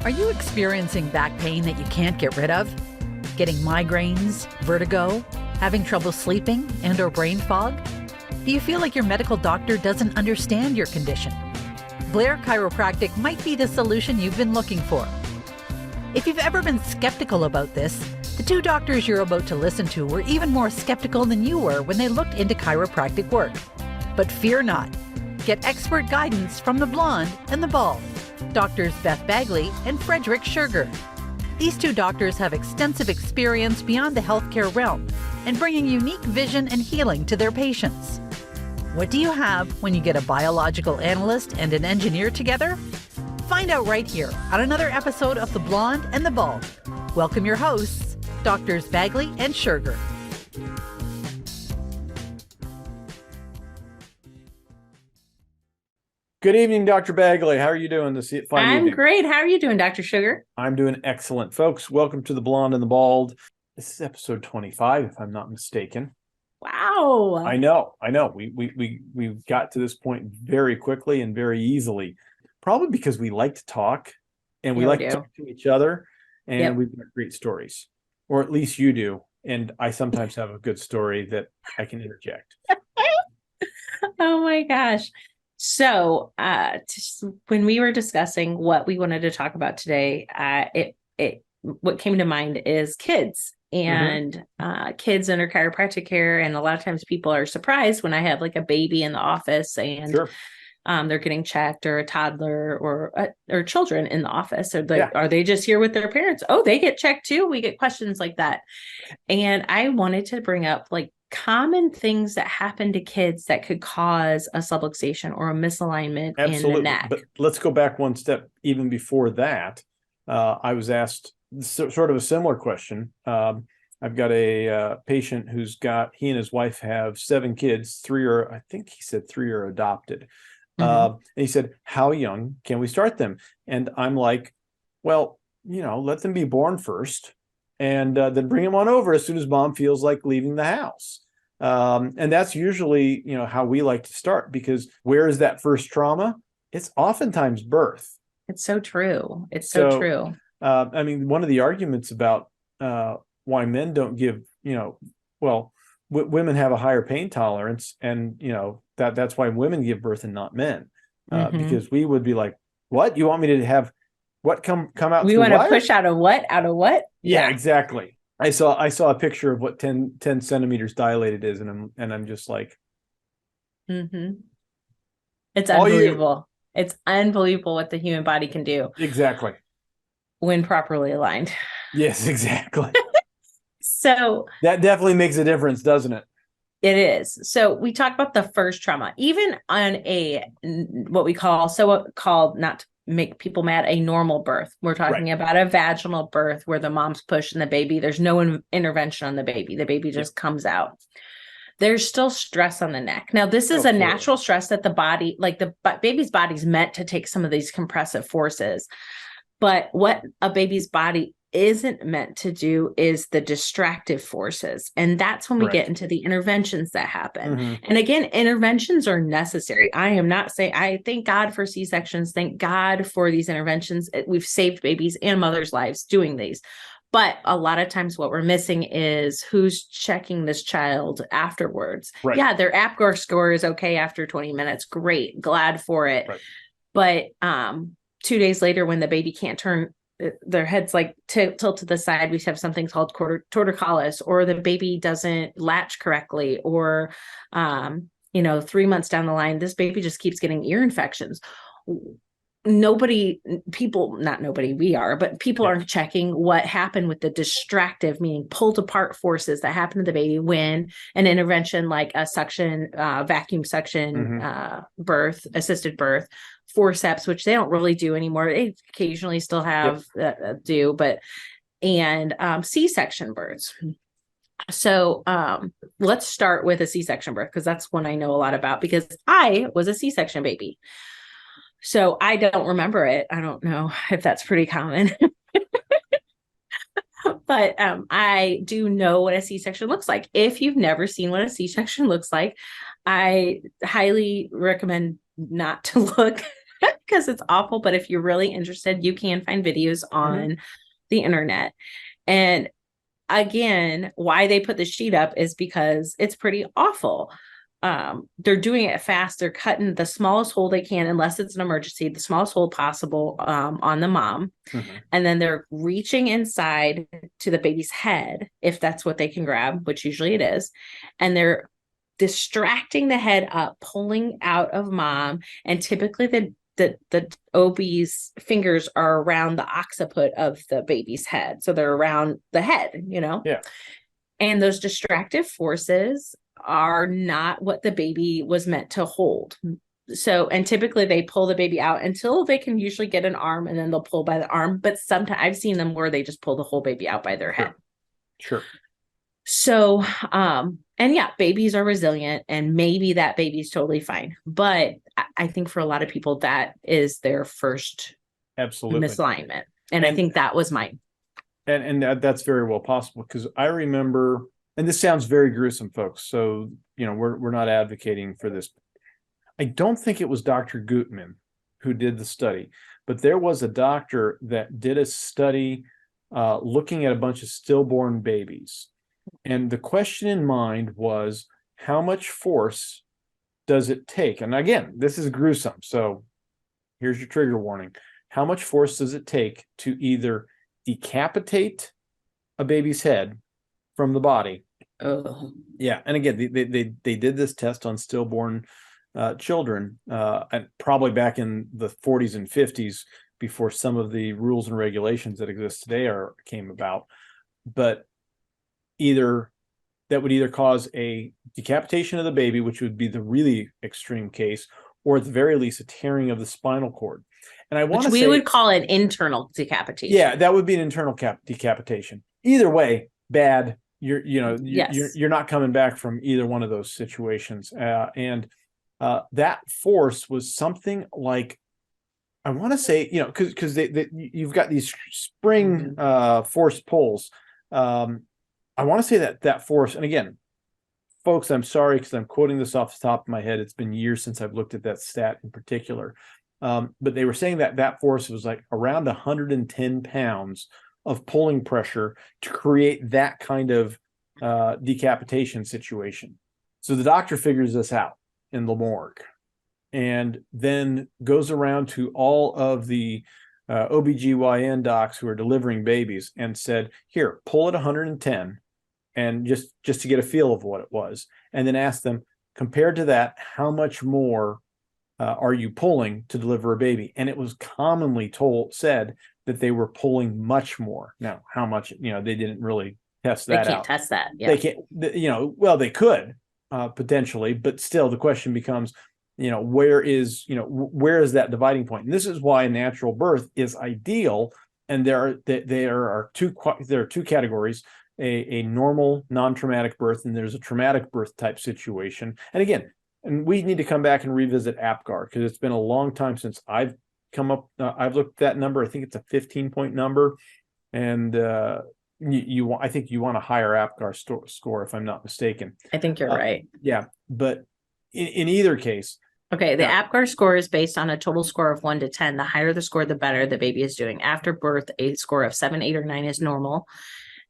Are you experiencing back pain that you can't get rid of? Getting migraines, vertigo, having trouble sleeping, and/or brain fog? Do you feel like your medical doctor doesn't understand your condition? Blair Chiropractic might be the solution you've been looking for. If you've ever been skeptical about this, the two doctors you're about to listen to were even more skeptical than you were when they looked into chiropractic work. But fear not. Get expert guidance from the blonde and the bald, Doctors Beth Bagley and Frederick Schurger. These two doctors have extensive experience beyond the healthcare realm and bringing unique vision and healing to their patients. What do you have when you get a biological analyst and an engineer together? Find out right here on another episode of The Blonde and the Bald. Welcome your hosts, Doctors Bagley and Schurger. Good evening, Dr. Bagley. How are you doing this fine evening? I'm great. How are you doing, Dr. Schurger? I'm doing excellent. Folks, welcome to The Blonde and the Bald. This is episode 25, if I'm not mistaken. Wow. I know. We got to this point very quickly and very easily, probably because we like to talk and we like to talk to each other, and we've got great stories, or at least you do. And I sometimes have a good story that I can interject. Oh my gosh. So when we were discussing what we wanted to talk about today, what came to mind is kids and kids under chiropractic care. And a lot of times people are surprised when I have like a baby in the office and they're getting checked, or a toddler or children in the office. Are they just here with their parents? Oh, they get checked too. We get questions like that. And I wanted to bring up like common things that happen to kids that could cause a subluxation or a misalignment in the neck. But let's go back one step. Even before that, I was asked sort of a similar question. I've got a patient he and his wife have 7 kids. 3 are adopted. And he said, how young can we start them? And I'm like, well, let them be born first, and then bring them on over as soon as mom feels like leaving the house. And that's usually, how we like to start, because where is that first trauma? It's oftentimes birth. It's so true. It's so true. I mean, one of the arguments about why men don't give, women have a higher pain tolerance, and, that's why women give birth and not men, because we would be like, what? You want me to have what come out? We want to push out of what? Out of what? Yeah, exactly. I saw a picture of what 10 centimeters dilated is, and I'm just like, It's unbelievable. It's unbelievable what the human body can do. Exactly. When properly aligned. Yes, exactly. So that definitely makes a difference, doesn't it? It is. So we talk about the first trauma, even on what we call, not to make people mad, a normal birth. We're talking about a vaginal birth where the mom's pushing the baby. There's no intervention on the baby. The baby just comes out. There's still stress on the neck. Now, this is a natural stress that the body, like the baby's body's meant to take some of these compressive forces. But what a baby's body isn't meant to do is the distractive forces. And that's when we get into the interventions that happen. And again, interventions are necessary. I am not saying, I thank God for C-sections. Thank God for these interventions. We've saved babies and mothers' lives doing these. But a lot of times what we're missing is who's checking this child afterwards. Right. Yeah, their APGAR score is okay after 20 minutes. Great. Glad for it. Right. But 2 days later, when the baby can't turn, their head's like tilt to the side, we have something called torticollis, or the baby doesn't latch correctly, or 3 months down the line, this baby just keeps getting ear infections. People aren't checking what happened with the distractive, meaning pulled apart forces that happen to the baby when an intervention like a suction, vacuum suction, assisted birth, forceps, which they don't really do anymore. They occasionally still have C-section births. So let's start with a C-section birth, because that's one I know a lot about, because I was a C-section baby. So I don't remember it. I don't know if that's pretty common. But I do know what a C-section looks like. If you've never seen what a C-section looks like, I highly recommend not to look because it's awful. But if you're really interested, you can find videos on the internet. And again, why they put the sheet up is because it's pretty awful. They're doing it fast. They're cutting the smallest hole they can, unless it's an emergency, the smallest hole possible on the mom. And then they're reaching inside to the baby's head, if that's what they can grab, which usually it is. And they're distracting the head up, pulling out of mom. And typically the OB's fingers are around the occiput of the baby's head. So they're around the head, Yeah. And those distractive forces are not what the baby was meant to hold. So, and typically they pull the baby out until they can usually get an arm, and then they'll pull by the arm. But sometimes I've seen them where they just pull the whole baby out by their head. Sure. So, and yeah, babies are resilient, and maybe that baby's totally fine. But I think for a lot of people, that is their first misalignment. And I think that was mine. And that's very well possible, because I remember, and this sounds very gruesome, folks, so, we're not advocating for this. I don't think it was Dr. Gutman who did the study, but there was a doctor that did a study looking at a bunch of stillborn babies. And the question in mind was, how much force does it take? And again, this is gruesome, so here's your trigger warning. How much force does it take to either decapitate a baby's head from the body? Yeah. And again, they did this test on stillborn children, and probably back in the 40s and 50s, before some of the rules and regulations that exist today came about. But that would either cause a decapitation of the baby, which would be the really extreme case, or at the very least a tearing of the spinal cord. And I want to say, we would call it internal decapitation. Yeah, that would be an internal decapitation. Either way, bad. You're not coming back from either one of those situations. And that force was something like, I want to say, because you've got these spring force pulls. I want to say that force, and again, folks, I'm sorry because I'm quoting this off the top of my head. It's been years since I've looked at that stat in particular. But they were saying that force was like around 110 pounds of pulling pressure to create that kind of decapitation situation. So the doctor figures this out in the morgue, and then goes around to all of the OBGYN docs who are delivering babies and said, here, pull at 110, and just to get a feel of what it was, and then ask them, compared to that, how much more are you pulling to deliver a baby? And it was commonly said that they were pulling much more. Now, how much, they didn't really test that out. They can't test that. Yeah. They can't, well, they could potentially, but still the question becomes, where is that dividing point? And this is why natural birth is ideal. And there are two categories, a normal non-traumatic birth, and there's a traumatic birth type situation. And again, and we need to come back and revisit APGAR, because it's been a long time since I've I've looked at that number. I think it's a 15-point number. And I think you want a higher APGAR score, if I'm not mistaken. I think you're right. Yeah. But in either case. Okay. The APGAR score is based on a total score of 1 to 10. The higher the score, the better the baby is doing. After birth, a score of 7, 8, or 9 is normal,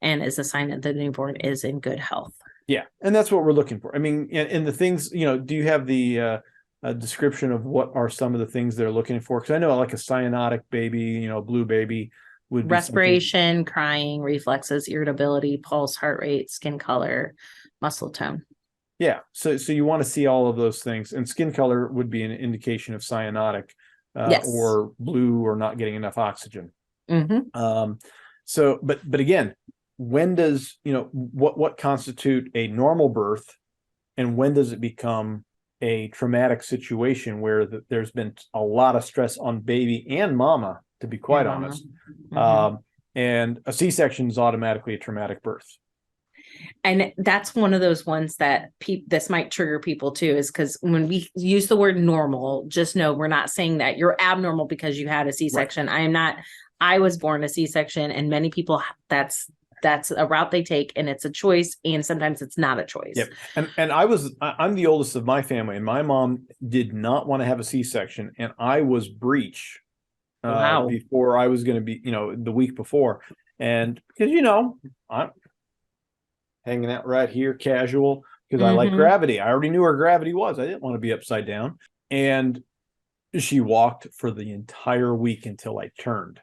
and is a sign that the newborn is in good health. Yeah. And that's what we're looking for. I mean, and the things, do you have the description of what are some of the things they're looking for? Because I know like a cyanotic baby, blue baby would be respiration, crying, reflexes, irritability, pulse, heart rate, skin color, muscle tone. Yeah. So you want to see all of those things, and skin color would be an indication of cyanotic, yes, or blue, or not getting enough oxygen. Mm-hmm. So, but again, when does, what constitute a normal birth, and when does it become a traumatic situation where there's been a lot of stress on baby and mama, to be quite honest. Mm-hmm. And a C-section is automatically a traumatic birth. And that's one of those ones that this might trigger people too, is because when we use the word normal, just know we're not saying that you're abnormal because you had a C-section. Right. I was born a C-section, and many people, that's that's a route they take, and it's a choice, and sometimes it's not a choice. Yep. And I'm the oldest of my family, and my mom did not want to have a C-section, and I was breech Wow. before I was going to be, the week before. And because, I'm hanging out right here casual because I like gravity. I already knew where gravity was. I didn't want to be upside down. And she walked for the entire week until I turned.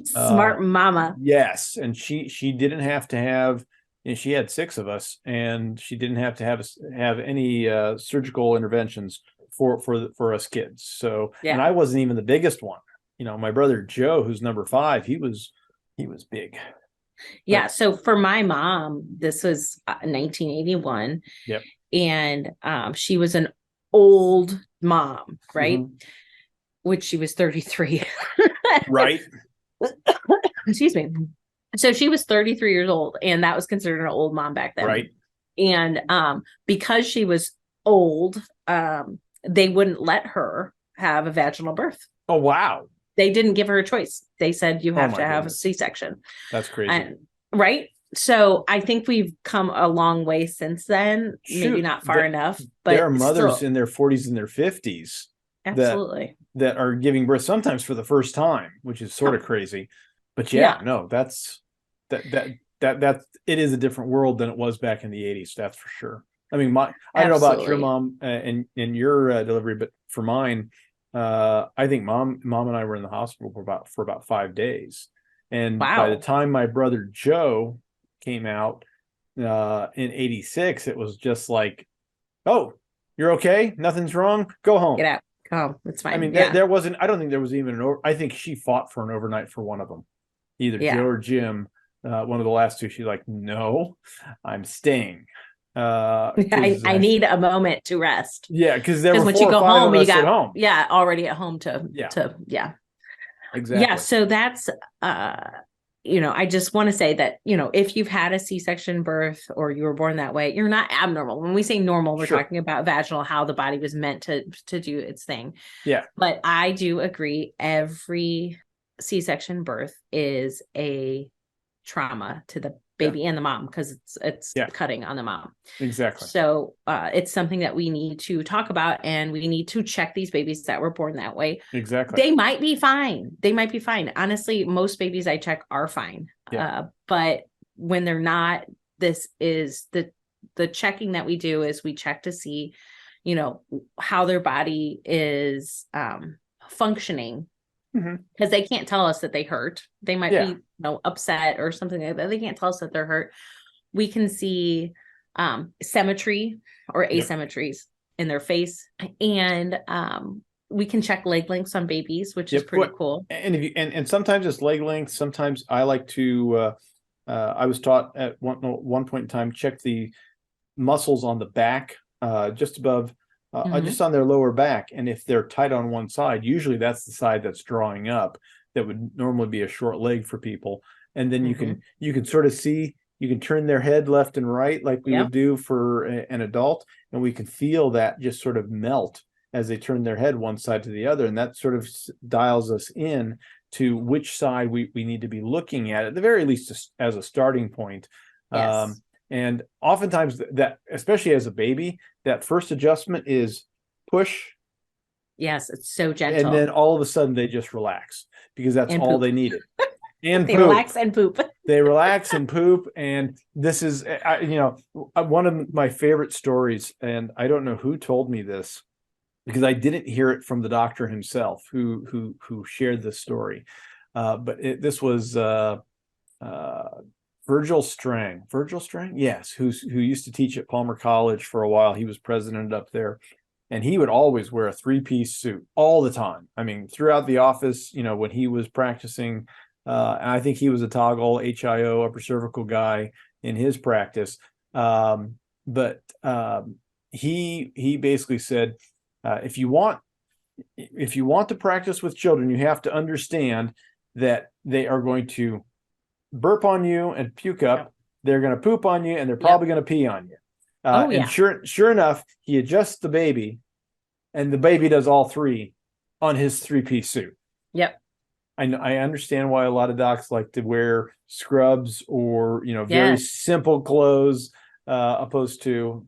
Smart mama. Yes. And she didn't have to have, she had 6 of us, and she didn't have to have any surgical interventions for us kids. So, and I wasn't even the biggest one. My brother Joe, who's number 5, he was big. Yeah. So for my mom, this was 1981. Yep. And she was an old mom, right? Which she was 33. Right. Excuse me. So she was 33 years old, and that was considered an old mom back then. Right. And because she was old, they wouldn't let her have a vaginal birth. Oh, wow. They didn't give her a choice. They said, you have to have a goodness. C-section. That's crazy. Right. So I think we've come a long way since then. Shoot, maybe not far enough, but there are mothers still. in their 40s and their 50s Absolutely. that are giving birth sometimes for the first time, which is sort of crazy. But no, that's it is a different world than it was back in the 80s. That's for sure. I mean, I don't know about your mom and your delivery, but for mine, I think mom and I were in the hospital for about 5 days. And by the time my brother Joe came out in 86, it was just like, oh, you're okay? Nothing's wrong? Go home. Get out. Oh, it's fine. I mean, there wasn't, I don't think there was even I think she fought for an overnight for one of them. Either Joe or Jim, one of the last 2, she's like, no, I'm staying. I need a moment to rest. Yeah, because there were when 4 you go or 5 home, of us you got at home. already at home to Exactly. Yeah, so that's I just want to say that, if you've had a C-section birth or you were born that way, you're not abnormal. When we say normal, we're talking about vaginal, how the body was meant to do its thing. Yeah. But I do agree, every C-section birth is a trauma to the baby and the mom, because it's cutting on the mom. Exactly. So it's something that we need to talk about, and we need to check these babies that were born that way. Exactly. They might be fine. Honestly, most babies I check are fine. But when they're not, this is the checking that we do is we check to see, how their body is functioning. Because they can't tell us that they hurt. They might be, upset or something like that. They can't tell us that they're hurt. We can see symmetry or asymmetries in their face, and we can check leg lengths on babies, which is pretty cool. And if you and sometimes it's leg length. Sometimes I like to. I was taught at one point in time, check the muscles on the back, just above. Just on their lower back, and if they're tight on one side, usually that's the side that's drawing up. That would normally be a short leg for people, and then you can sort of see, you can turn their head left and right like we would do for an adult, and we can feel that just sort of melt as they turn their head one side to the other, and that sort of dials us in to which side we need to be looking at the very least as a starting point. Yes. And oftentimes that, especially as a baby, that first adjustment is push. Yes, it's so gentle. And then all of a sudden they just relax because that's all they needed. And they relax and poop. They relax and poop. And this is, one of my favorite stories. And I don't know who told me this because I didn't hear it from the doctor himself who shared this story. But this was Virgil Strang, yes, who used to teach at Palmer College for a while. He was president up there, and he would always wear a 3-piece suit all the time. I mean, throughout the office, when he was practicing, and I think he was a toggle HIO, upper cervical guy in his practice. But he basically said, if you want to practice with children, you have to understand that they are going to burp on you and puke up. They're going to poop on you, and they're probably going to pee on you. And sure enough, he adjusts the baby, and the baby does all 3 on his 3-piece suit. Yep. I understand why a lot of docs like to wear scrubs or, very Yes. simple clothes, opposed to,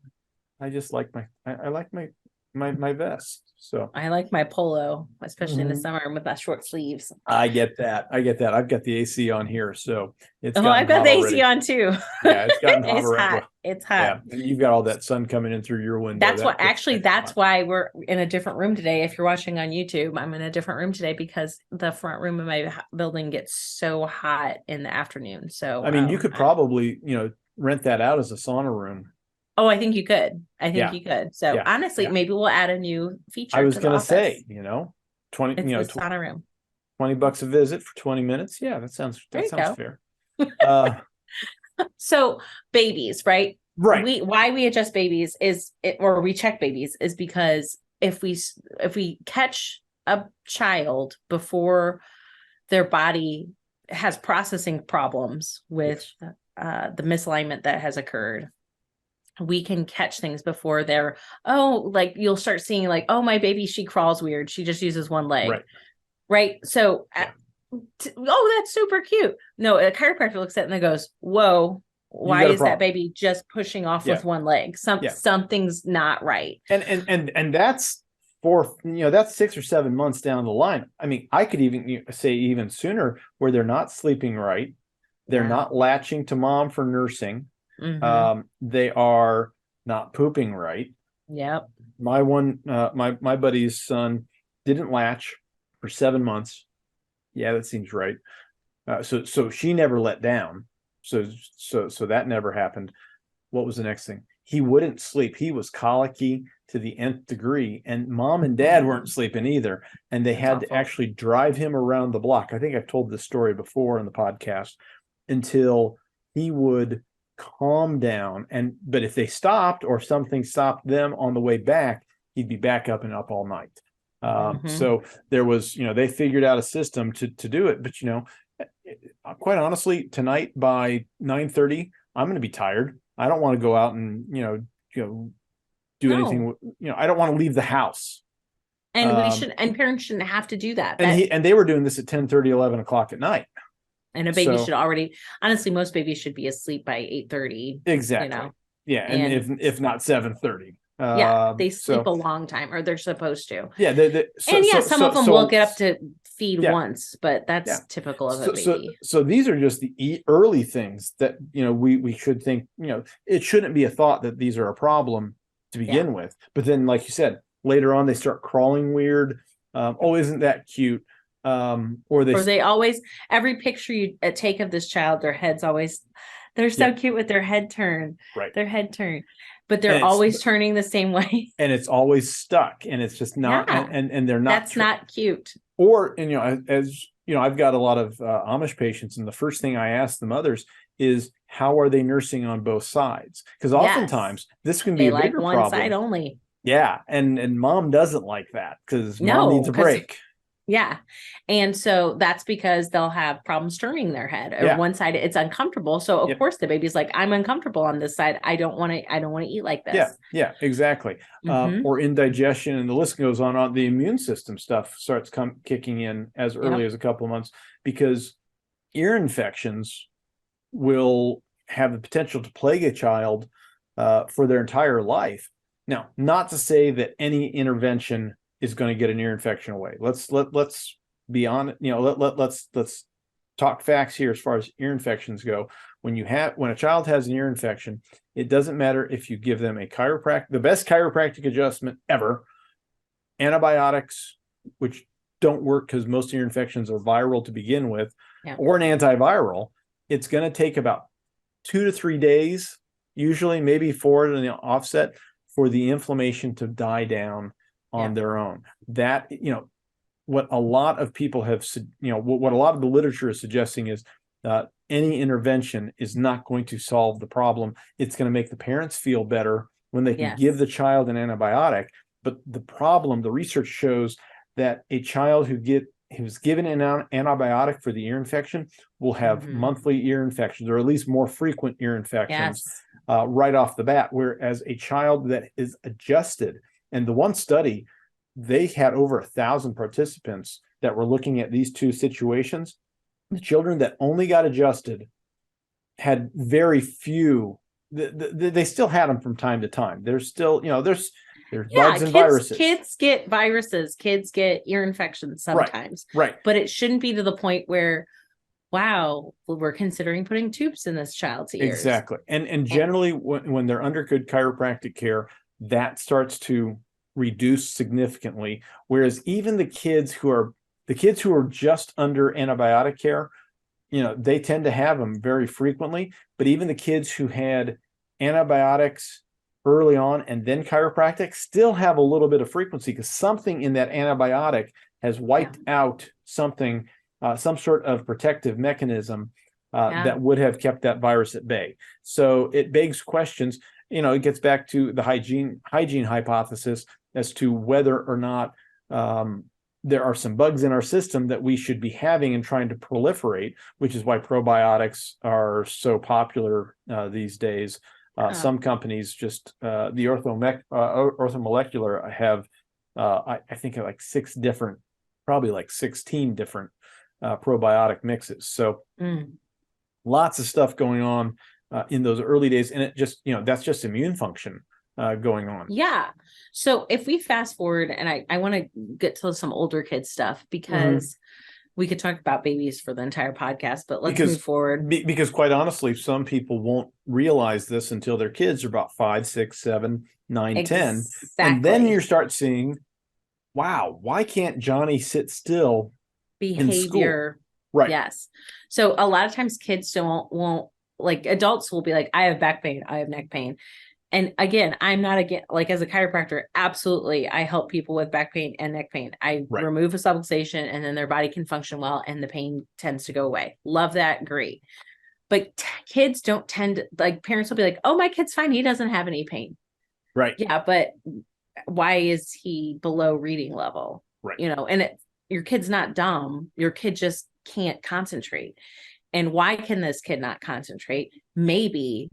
I just like I like my vest. So I like my polo, especially in the Mhm. summer with that short sleeves. I get that. I've got the AC on here, so it's Oh, gotten I've got hot the AC already. on too. Yeah, it's gotten hot It's already. hot. Well, It's hot. yeah, and you've got all that sun coming in through your window. That's what That gets actually, extra that's hot. why we're in a different room today. If you're watching on YouTube, I'm in a different room today because the front room of my building gets so hot in the afternoon. So, I mean, you could probably, rent that out as a sauna room. oh, I think you could. I think Yeah. you could. So Yeah. honestly, Yeah. maybe we'll add a new I feature was to the gonna office. say, 20, It's the sauna room. $20 a visit for 20 minutes. Yeah, that sounds There you go. fair. Uh, So babies, right? right. Why we adjust babies or we check babies is because if we catch a child before their body has processing problems with the misalignment that has occurred, we can catch things before they're, like you'll start seeing like, oh, my baby, she crawls weird. She just uses one leg. Right. So, Yeah. that's super cute. No, a chiropractor looks at it and they goes, whoa, why got a is that problem. baby just pushing off Yeah. with one leg? Something's not right. And that's that's 6 or 7 months down the line. I mean, I could even say even sooner, where they're not sleeping right. They're not latching to mom for nursing. Mhm. They are not pooping right. Yep. My buddy's son didn't latch for 7 months. Yeah, that seems right. So she never let down. So that never happened. What was the next thing? He wouldn't sleep. He was colicky to the nth degree, and mom and dad weren't sleeping either. And they had to actually drive him around the block. I think I've told this story before in the podcast, until he would calm down. But if they stopped or something stopped them on the way back, he'd be back up and up all night. So there was, they figured out a system to do it. But, quite honestly, tonight by 9:30, I'm going to be tired. I don't want to go out and, do anything. I don't want to leave the house. And parents shouldn't have to do that. And they were doing this at 10:30, 11 o'clock at night. And a baby should already, honestly, most babies should be asleep by 8:30. Exactly. Yeah. And if not 7:30. They sleep a long time, or they're supposed to. Yeah. Some of them will get up to feed once, but that's typical of a baby. So these are just the early things that, we should think, it shouldn't be a thought that these are a problem to begin with. But then, like you said, later on, they start crawling weird. Isn't that cute? Or they always, every picture you take of this child, they're so cute with their head turn. Right. Their head turn. But they're always turning the same way. And it's always stuck, and it's just not, and they're not. That's not cute. Or, as I've got a lot of Amish patients, and the first thing I ask the mothers is, how are they nursing on both sides? Because oftentimes this can be a bigger problem. One side only. Yeah. And mom doesn't like that, because mom needs a break. Yeah. And so that's because they'll have problems turning their head, or one side, it's uncomfortable. So of course the baby's like, I'm uncomfortable on this side. I don't want to eat like this. Yeah, exactly. Or indigestion, and the list goes on. The immune system stuff starts kicking in as early as a couple of months, because ear infections will have the potential to plague a child for their entire life. Now, not to say that any intervention is going to get an ear infection away. Let's be honest. Let's talk facts here as far as ear infections go. When a child has an ear infection, it doesn't matter if you give them the best chiropractic adjustment ever, antibiotics, which don't work because most ear infections are viral to begin with, or an antiviral. It's going to take about 2 to 3 days, usually maybe 4 to the offset, for the inflammation to die down on their own. That, what a lot of people have, what a lot of the literature is suggesting is any intervention is not going to solve the problem. It's going to make the parents feel better when they can give the child an antibiotic. But the research shows that a child who's given an antibiotic for the ear infection will have monthly ear infections, or at least more frequent ear infections right off the bat. Whereas a child that is adjusted, and the one study, they had over 1,000 participants that were looking at these two situations, the children that only got adjusted had very few. They still had them from time to time. There's still, there's bugs and viruses. Kids get viruses. Kids get ear infections sometimes. Right. But it shouldn't be to the point where, wow, we're considering putting tubes in this child's ears. Exactly. And generally, when they're under good chiropractic care, that starts to reduce significantly. Whereas even the kids who are just under antibiotic care, they tend to have them very frequently. But even the kids who had antibiotics early on and then chiropractic still have a little bit of frequency, because something in that antibiotic has wiped out something, some sort of protective mechanism that would have kept that virus at bay. So it begs questions. It gets back to the hygiene hypothesis as to whether or not there are some bugs in our system that we should be having and trying to proliferate, which is why probiotics are so popular these days. Some companies just the orthomolecular have I think like 16 different probiotic mixes. So lots of stuff going on in those early days, and it just that's just immune function going on. Yeah. So if we fast forward, and I want to get to some older kids stuff, because we could talk about babies for the entire podcast, but let's move forward. Because quite honestly, some people won't realize this until their kids are about 5, 6, 7, 9, 10. And then you start seeing, wow, why can't Johnny sit still? Behavior. In school? Right. Yes. So a lot of times kids won't like, adults will be like, I have back pain, I have neck pain. And again, I'm not like as a chiropractor, absolutely, I help people with back pain and neck pain. I remove a subluxation and then their body can function well and the pain tends to go away. Love that. Great. But kids don't tend to, like, parents will be like, oh, my kid's fine, he doesn't have any pain. Right. Yeah. But why is he below reading level? Right. And your kid's not dumb. Your kid just can't concentrate. And why can this kid not concentrate? Maybe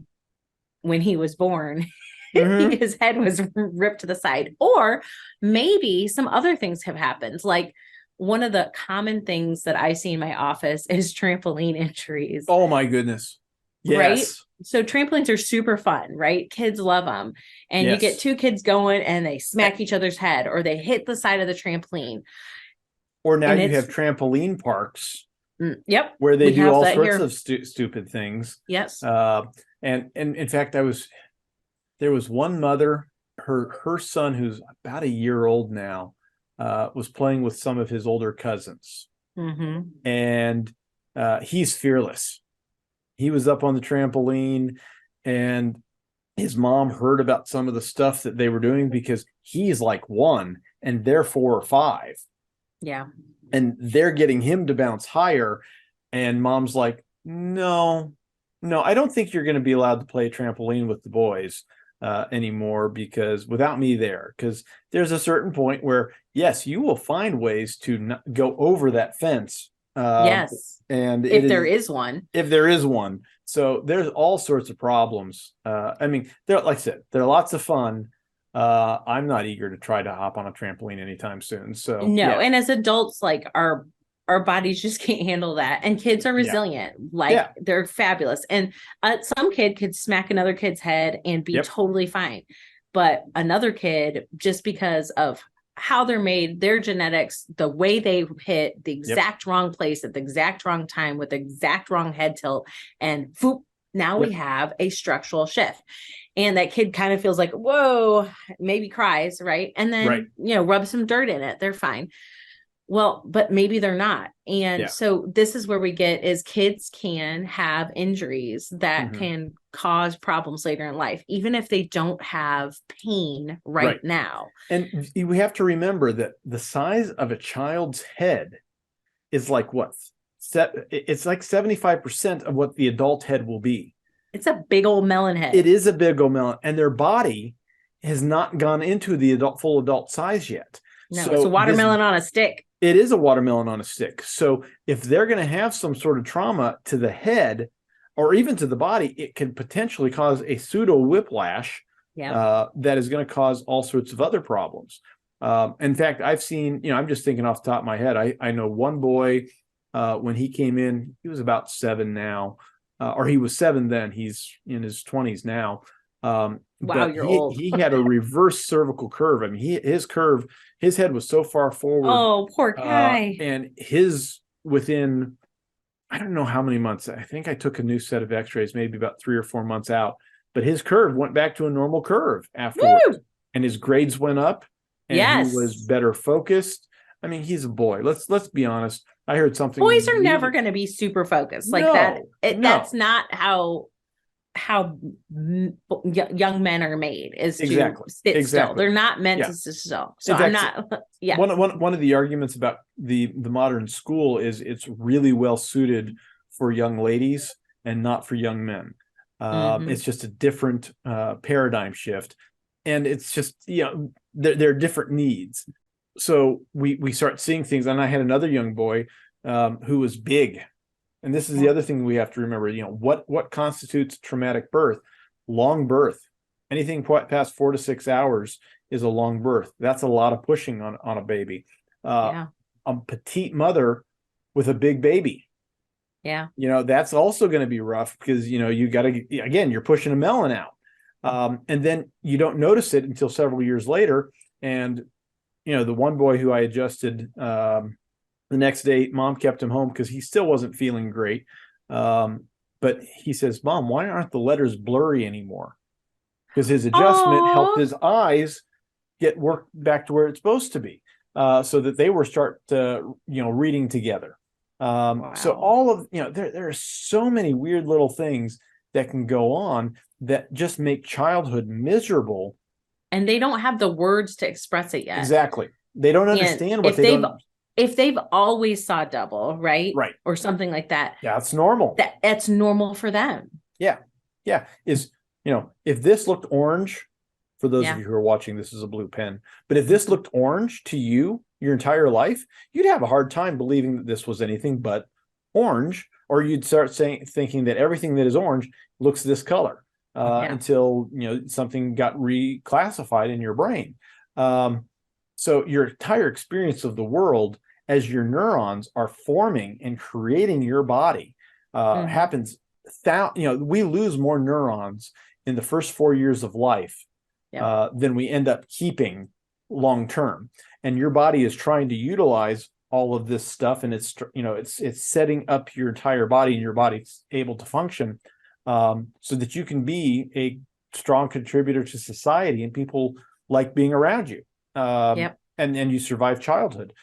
when he was born, his head was ripped to the side, or maybe some other things have happened. Like, one of the common things that I see in my office is trampoline injuries. Oh my goodness. Yes. Right. So trampolines are super fun, right? Kids love them. And you get two kids going and they smack each other's head, or they hit the side of the trampoline. Or now you have trampoline parks. Yep. Where they do all sorts of stupid things. Yes. And in fact, there was one mother, her son, who's about a year old now, was playing with some of his older cousins. And he's fearless. He was up on the trampoline, and his mom heard about some of the stuff that they were doing, because he's like 1 and they're 4 or 5. Yeah. And they're getting him to bounce higher. And mom's like, no, I don't think you're going to be allowed to play trampoline with the boys anymore, because without me there, because there's a certain point where, yes, you will find ways to go over that fence. Yes. And if there is one. So there's all sorts of problems. I mean, like I said, they're lots of fun. I'm not eager to try to hop on a trampoline anytime soon. So no. And as adults, like, our bodies just can't handle that. And kids are resilient. They're fabulous. And some kid could smack another kid's head and be totally fine. But another kid, just because of how they're made, their genetics, the way they hit the exact wrong place at the exact wrong time with the exact wrong head tilt, and whoop, now we have a structural shift. And that kid kind of feels like, whoa, maybe cries, right? And then, rub some dirt in it. They're fine. Well, but maybe they're not. And so this is where we get is kids can have injuries that can cause problems later in life, even if they don't have pain right now. And we have to remember that the size of a child's head is like what? It's like 75% of what the adult head will be. It's a big old melon head. It is a big old melon. And their body has not gone into the full adult size yet. No, so it's a watermelon on a stick. It is a watermelon on a stick. So if they're going to have some sort of trauma to the head or even to the body, it can potentially cause a pseudo whiplash that is going to cause all sorts of other problems. In fact, I've seen, I'm just thinking off the top of my head, I know one boy, when he came in, he was about 7 now, or he was 7 then. He's in his 20s now. Wow, But you're old. he had a reverse cervical curve. I mean, his head was so far forward. Oh, poor guy. And within, I don't know how many months. I think I took a new set of x-rays, maybe about 3 or 4 months out, but his curve went back to a normal curve afterwards. Woo! And his grades went up, and Yes. he was better focused. I mean, he's a boy. Let's be honest. I heard something. Boys are never going to be super focused like that. That's not how young men are made, is to sit still. They're not meant to sit still. So I'm not. Yeah. One of the arguments about the modern school is it's really well suited for young ladies and not for young men. It's just a different paradigm shift, and it's just there are different needs. So we start seeing things, and I had another young boy who was big. And this is the other thing we have to remember, what constitutes traumatic birth? Long birth. Anything past 4 to 6 hours is a long birth. That's a lot of pushing on a baby. A petite mother with a big baby. Yeah. That's also going to be rough, because, you got to, again, you're pushing a melon out. And then you don't notice it until several years later. And, the one boy who I adjusted, the next day, mom kept him home because he still wasn't feeling great. But he says, "Mom, why aren't the letters blurry anymore?" Because his adjustment helped his eyes get worked back to where it's supposed to be, so that they were reading together. So all of, there are so many weird little things that can go on that just make childhood miserable. And they don't have the words to express it yet. Exactly. They don't understand what they don't. If they've always saw double, right? Right. Or something like that. Yeah, it's normal. That's normal for them. Yeah. Yeah. If this looked orange, for those of you who are watching, this is a blue pen. But if this looked orange to you your entire life, you'd have a hard time believing that this was anything but orange, or you'd start thinking that everything that is orange looks this color, until, something got reclassified in your brain. So your entire experience of the world, as your neurons are forming and creating your body, happens. We lose more neurons in the first 4 years of life than we end up keeping long term. And your body is trying to utilize all of this stuff, and it's setting up your entire body, and your body's able to function, so that you can be a strong contributor to society, and people like being around you. And you survive childhood,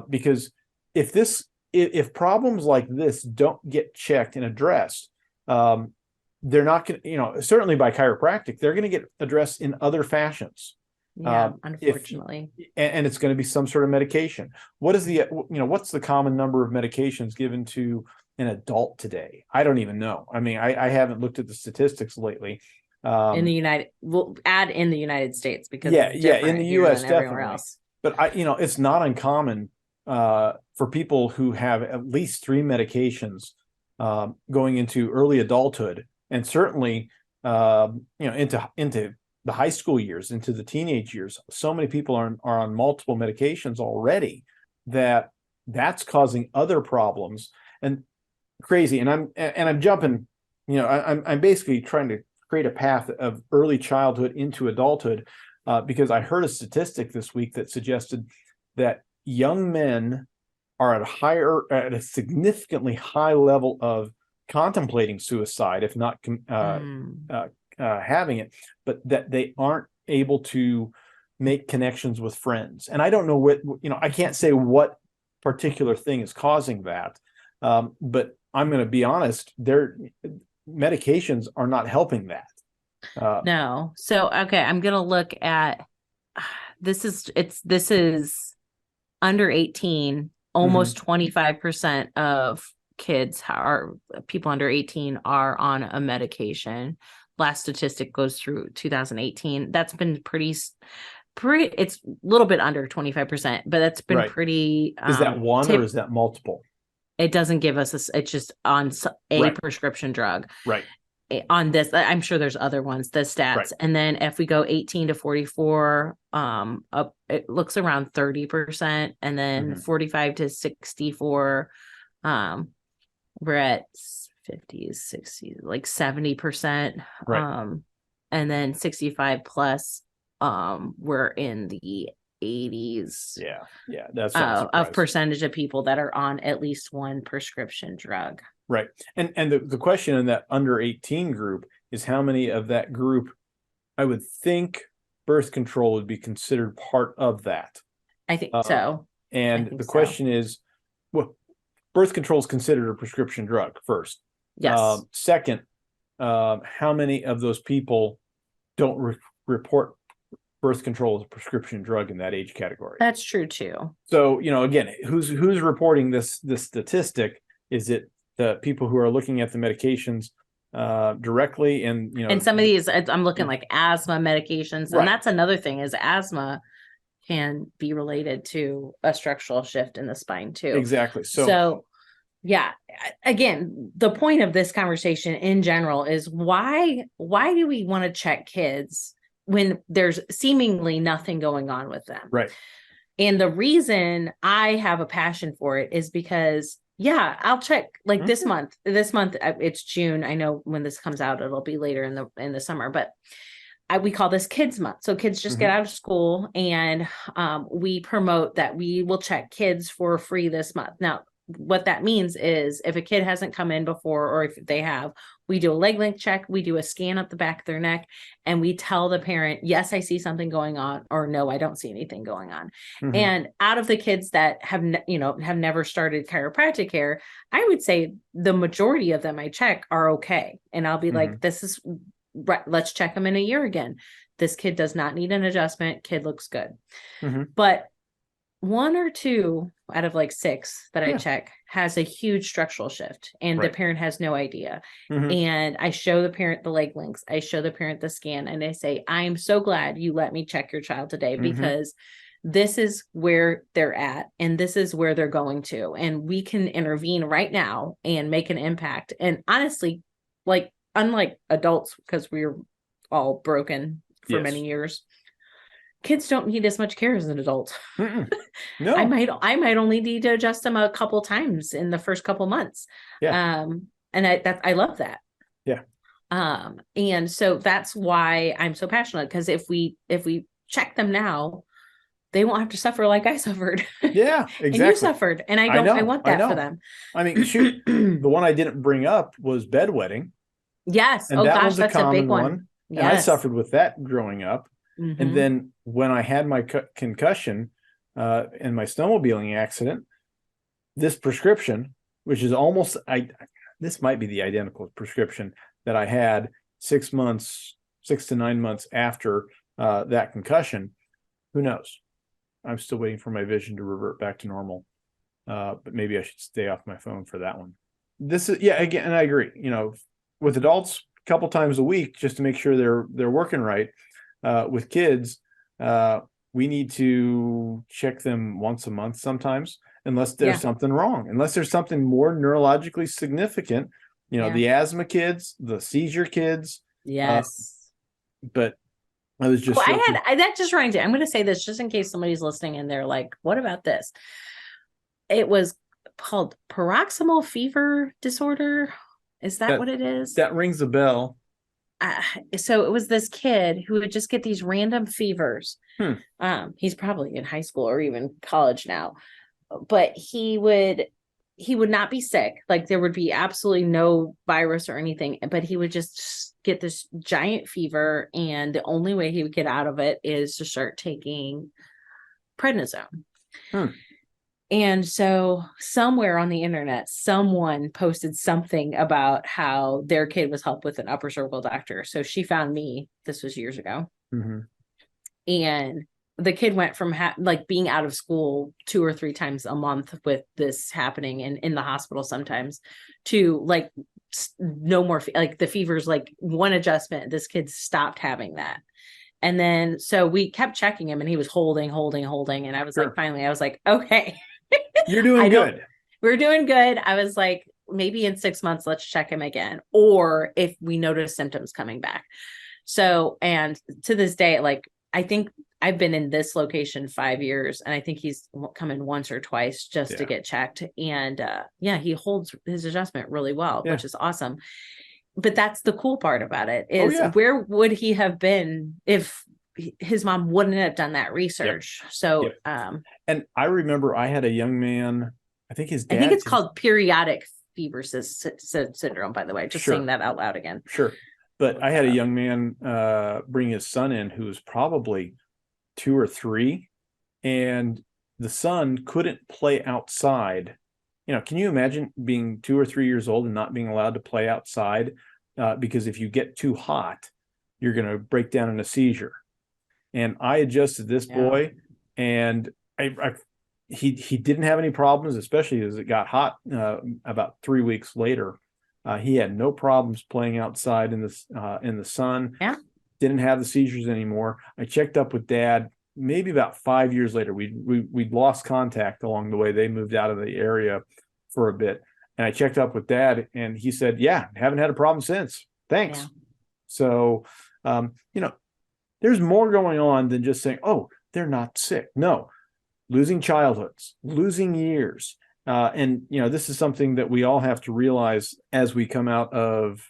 because if problems like this don't get checked and addressed, they're not going to, certainly by chiropractic, they're going to get addressed in other fashions. Unfortunately. And it's going to be some sort of medication. What's the common number of medications given to an adult today? I don't even know. I mean, I haven't looked at the statistics lately. In the we'll add in the United States, because in the US definitely. But it's not uncommon for people who have at least 3 medications going into early adulthood, and certainly into the high school years, into the teenage years. So many people are on multiple medications already that's causing other problems, and crazy. And I'm jumping. I'm basically trying to create a path of early childhood into adulthood, because I heard a statistic this week that suggested that young men are at a significantly high level of contemplating suicide, if not having it, but that they aren't able to make connections with friends. And I don't know I can't say what particular thing is causing that, but I'm going to be honest, their medications are not helping that. No. So, okay, I'm going to look at, this is under 18, almost 25% of people under 18 are on a medication. Last statistic goes through 2018. That's been pretty, it's a little bit under 25%, but that's been pretty. Is that one or is that multiple? It doesn't give us it's just on a prescription drug. Right. on this, I'm sure there's other ones, the stats. Right. And then if we go 18 to 44, up, it looks around 30%. And then 45 to 64, we're at 50s, 60s, like 70%. Right. And then 65 plus, we're in the 80s. Yeah. That's of percentage of people that are on at least one prescription drug. Right. And the question in that under 18 group is how many of that group, I would think birth control would be considered part of that. I think so. And the question is, well, birth control is considered a prescription drug first. Yes. Second, how many of those people don't report birth control as a prescription drug in that age category? That's true too. So, again, who's reporting this statistic? Is it the people who are looking at the medications directly? And some of these, I'm looking like asthma medications. Right. And that's another thing, is asthma can be related to a structural shift in the spine too. Exactly. So yeah, again, the point of this conversation in general is why do we want to check kids when there's seemingly nothing going on with them? Right. And the reason I have a passion for it is because, yeah, I'll check like this month, it's June. I know when this comes out, it'll be later in the summer, but we call this Kids Month. So kids just get out of school, and we promote that we will check kids for free this month. Now, what that means is if a kid hasn't come in before, or if they have, we do a leg length check, we do a scan up the back of their neck, and we tell the parent, yes, I see something going on, or no, I don't see anything going on. And out of the kids that have never started chiropractic care, I would say the majority of them I check are okay. And I'll be like, this is right, let's check them in a year again. This kid does not need an adjustment. Kid looks good. But 1 or 2 out of like 6 that I check has a huge structural shift, and the parent has no idea. And I show the parent the leg links. I show the parent the scan, and I say, I'm so glad you let me check your child today, because this is where they're at, and this is where they're going to, and we can intervene right now and make an impact. And honestly, like, unlike adults, because we're all broken for many years, kids don't need as much care as an adult. No, I might only need to adjust them a couple times in the first couple months. And I love that. Yeah. And so that's why I'm so passionate, because if we check them now, they won't have to suffer like I suffered. Yeah, exactly. And you suffered, and I want that for them. I mean, shoot, the one I didn't bring up was bedwetting. Yes. And that's a big one. Yes. And I suffered with that growing up. And then when I had my concussion in my snowmobiling accident, this prescription, which is almost, this might be the identical prescription that I had 6 to 9 months after that concussion. Who knows? I'm still waiting for my vision to revert back to normal. But maybe I should stay off my phone for that one. This is, again, and I agree, with adults, a couple times a week, just to make sure they're working right. With kids, we need to check them once a month sometimes, unless there's something wrong, unless there's something more neurologically significant, the asthma kids, the seizure kids. Yes. But I was just, that just reminds me, I'm going to say this just in case somebody's listening and they're like, what about this? It was called paroxysmal fever disorder. Is that what it is? That rings a bell. So it was this kid who would just get these random fevers. He's probably in high school or even college now, but he would not be sick. Like, there would be absolutely no virus or anything, but he would just get this giant fever. And the only way he would get out of it is to start taking prednisone. And so somewhere on the internet, someone posted something about how their kid was helped with an upper cervical doctor. So she found me. This was years ago. And the kid went from being out of school 2 or 3 times a month with this happening and in the hospital sometimes, to no more, the fever's one adjustment. This kid stopped having that. And then, so we kept checking him, and he was holding. And I was finally, I was like, okay. You're doing good. We're doing good. I was like, maybe in 6 months, let's check him again. Or if we notice symptoms coming back. So, and to this day, like, I think I've been in this location 5 years, and I think he's come in once or twice just to get checked. And he holds his adjustment really well, which is awesome. But that's the cool part about it is where would he have been if his mom wouldn't have done that research? So, and I remember I had a young man, I think his dad, I think it's called periodic fever syndrome, by the way, just saying that out loud again. Sure. But I had a young man bring his son in who was probably 2 or 3, and the son couldn't play outside. You know, can you imagine being 2 or 3 years old and not being allowed to play outside? Because if you get too hot, you're going to break down in a seizure. And I adjusted this boy, and he didn't have any problems, especially as it got hot about 3 weeks later. He had no problems playing outside in the sun. Yeah. Didn't have the seizures anymore. I checked up with Dad maybe about 5 years later. We'd lost contact along the way. They moved out of the area for a bit. And I checked up with Dad, and he said, yeah, haven't had a problem since. Thanks. Yeah. So, there's more going on than just saying, oh, they're not sick. No, losing childhoods, losing years. And this is something that we all have to realize as we come out of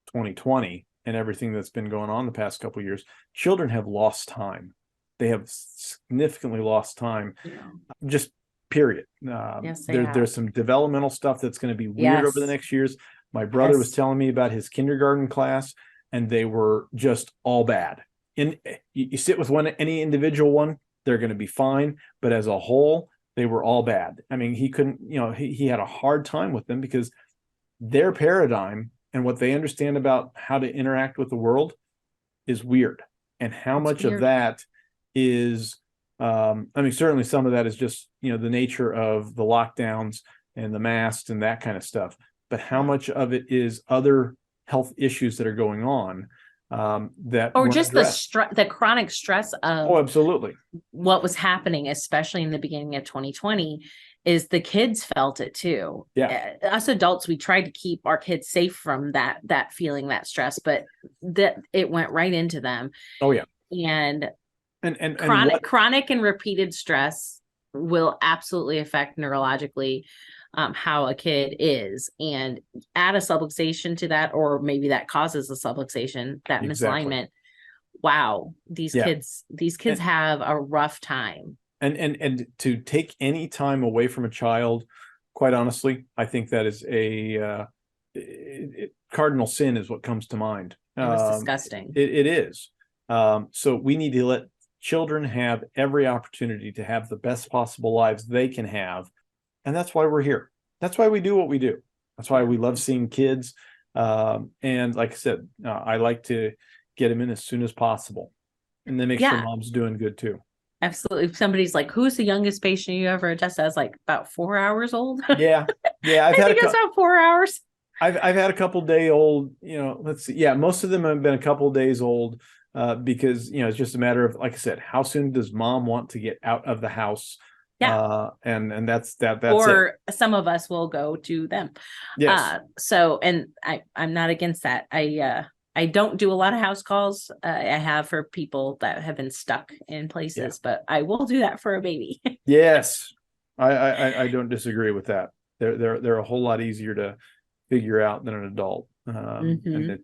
2020 and everything that's been going on the past couple of years. Children have lost time. They have significantly lost time. Just period. There's some developmental stuff that's going to be weird over the next years. My brother was telling me about his kindergarten class, and they were just all bad. And you sit with any individual one, they're going to be fine. But as a whole, they were all bad. I mean, he couldn't, he had a hard time with them because their paradigm and what they understand about how to interact with the world is weird. And how much of that is, certainly some of that is just, the nature of the lockdowns and the masks and that kind of stuff. But how much of it is other health issues that are going on that, or just the chronic stress of absolutely what was happening, especially in the beginning of 2020, is the kids felt it too. Us adults, we tried to keep our kids safe from that feeling, that stress, but that it went right into them. And chronic and repeated stress will absolutely affect neurologically how a kid is, and add a subluxation to that, or maybe that causes a subluxation, that misalignment. Wow, these kids have a rough time. And to take any time away from a child, quite honestly, I think that is a cardinal sin is what comes to mind. It was disgusting. It is. So we need to let children have every opportunity to have the best possible lives they can have. And that's why we're here. That's why we do what we do. That's why we love seeing kids. And like I said, I like to get them in as soon as possible, and then make sure mom's doing good too. Absolutely. If somebody's like, who's the youngest patient you ever adjusted? I was like, about 4 hours old. Yeah. I've had about 4 hours. I've had a couple day old, let's see. Yeah. Most of them have been a couple days old because, it's just a matter of, like I said, how soon does mom want to get out of the house? And that's or it. Some of us will go to them. Yes. So, and I'm not against that. I don't do a lot of house calls. I have for people that have been stuck in places, but I will do that for a baby. Yes. I don't disagree with that. They're a whole lot easier to figure out than an adult. And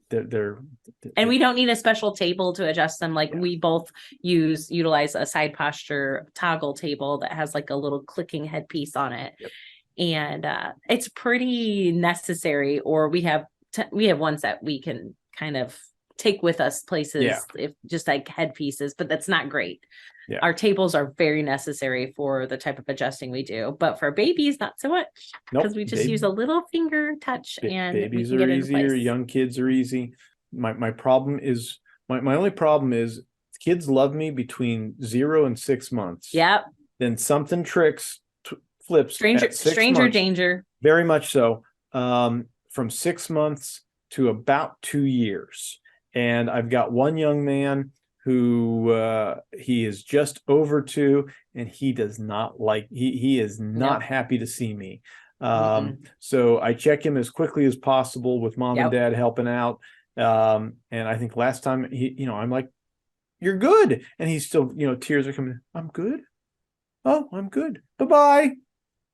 and we don't need a special table to adjust them. Like we both utilize a side posture toggle table that has like a little clicking headpiece on it. And it's pretty necessary. Or we have ones that we can kind of take with us places, if just like headpieces, but that's not great. Our tables are very necessary for the type of adjusting we do, but for babies, not so much, because we just use a little finger touch and babies are easier. Young kids are easy. My problem is my only problem is kids love me between 0 and 6 months. Then something flips. Stranger danger. Very much so. From 6 months to about 2 years. And I've got one young man who he is just over 2, and he does not like, he is not happy to see me. So I check him as quickly as possible with mom and dad helping out. And I think last time I'm like, "You're good." And he's still, tears are coming. "I'm good. Oh, I'm good. Bye-bye."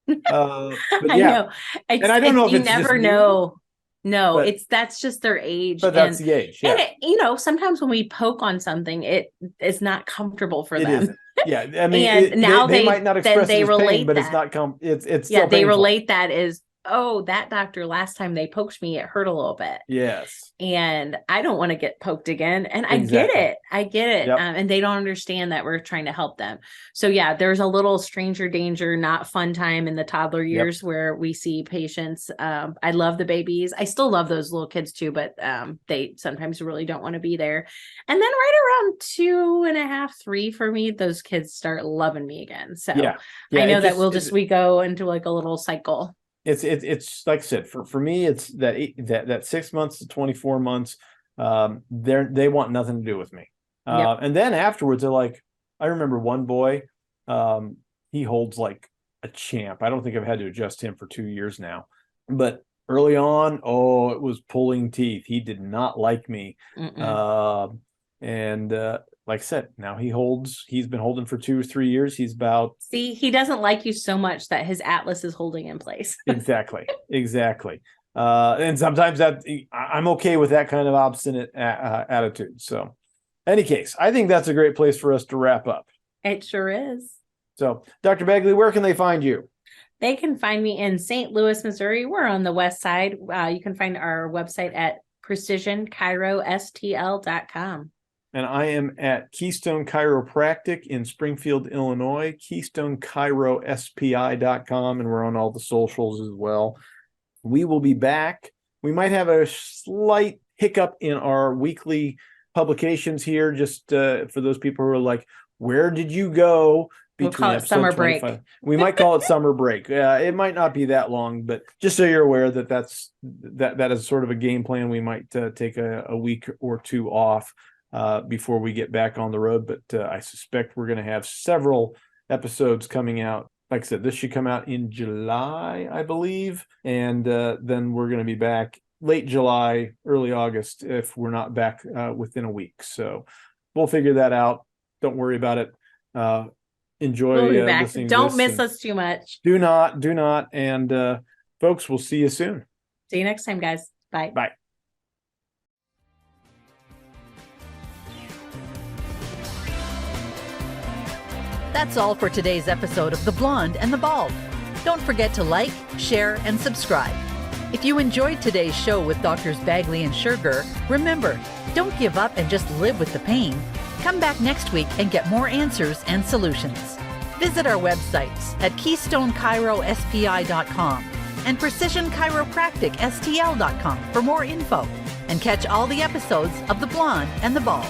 But I know. And I don't know if you it's never just know. No, but, that's just their age. But that's the age. Yeah. And sometimes when we poke on something, it is not comfortable for them. Isn't. Yeah. I mean, and now they might not express they it as relate pain, but that. it's not it's still they painful. relate that as, "Oh, that doctor last time they poked me, it hurt a little bit." Yes. And I don't want to get poked again. And Exactly. I get it. Yep. And they don't understand that we're trying to help them. So yeah, there's a little stranger danger, not fun time in the toddler years where we see patients. I love the babies. I still love those little kids too, but they sometimes really don't want to be there. And then right around 2.5, 3 for me, those kids start loving me again. So I know that we go into like a little cycle. It's like I said, for me, it's that 6 months to 24 months. They want nothing to do with me. And then afterwards, they're like, I remember one boy, he holds like a champ. I don't think I've had to adjust him for 2 years now, but early on, it was pulling teeth. He did not like me. Like I said, now he's been holding for 2 or 3 years. He's about. See, he doesn't like you so much that his atlas is holding in place. Exactly. And sometimes I'm okay with that kind of obstinate attitude. So any case, I think that's a great place for us to wrap up. It sure is. So Dr. Bagley, where can they find you? They can find me in St. Louis, Missouri. We're on the west side. You can find our website at precisionchirostl.com. And I am at Keystone Chiropractic in Springfield, Illinois, KeystoneChiroSPI.com, and we're on all the socials as well. We will be back. We might have a slight hiccup in our weekly publications here, just for those people who are like, "Where did you go?" We'll call it summer 25? Break. We might call it summer break. It might not be that long, but just so you're aware that is sort of a game plan. We might take a week or 2 off before we get back on the road, but I suspect we're going to have several episodes coming out. Like I said, this should come out in July, I believe, and then we're going to be back late July, early August if we're not back within a week. So we'll figure that out. Don't worry about it. Enjoy listening. Don't miss us too much. Do not. And folks, we'll see you soon. See you next time, guys. Bye. Bye. That's all for today's episode of The Blonde and the Bald. Don't forget to like, share, and subscribe. If you enjoyed today's show with Drs. Bagley and Schurger, remember, don't give up and just live with the pain. Come back next week and get more answers and solutions. Visit our websites at KeystoneChiroSPI.com and PrecisionChiropracticSTL.com for more info, and catch all the episodes of The Blonde and the Bald.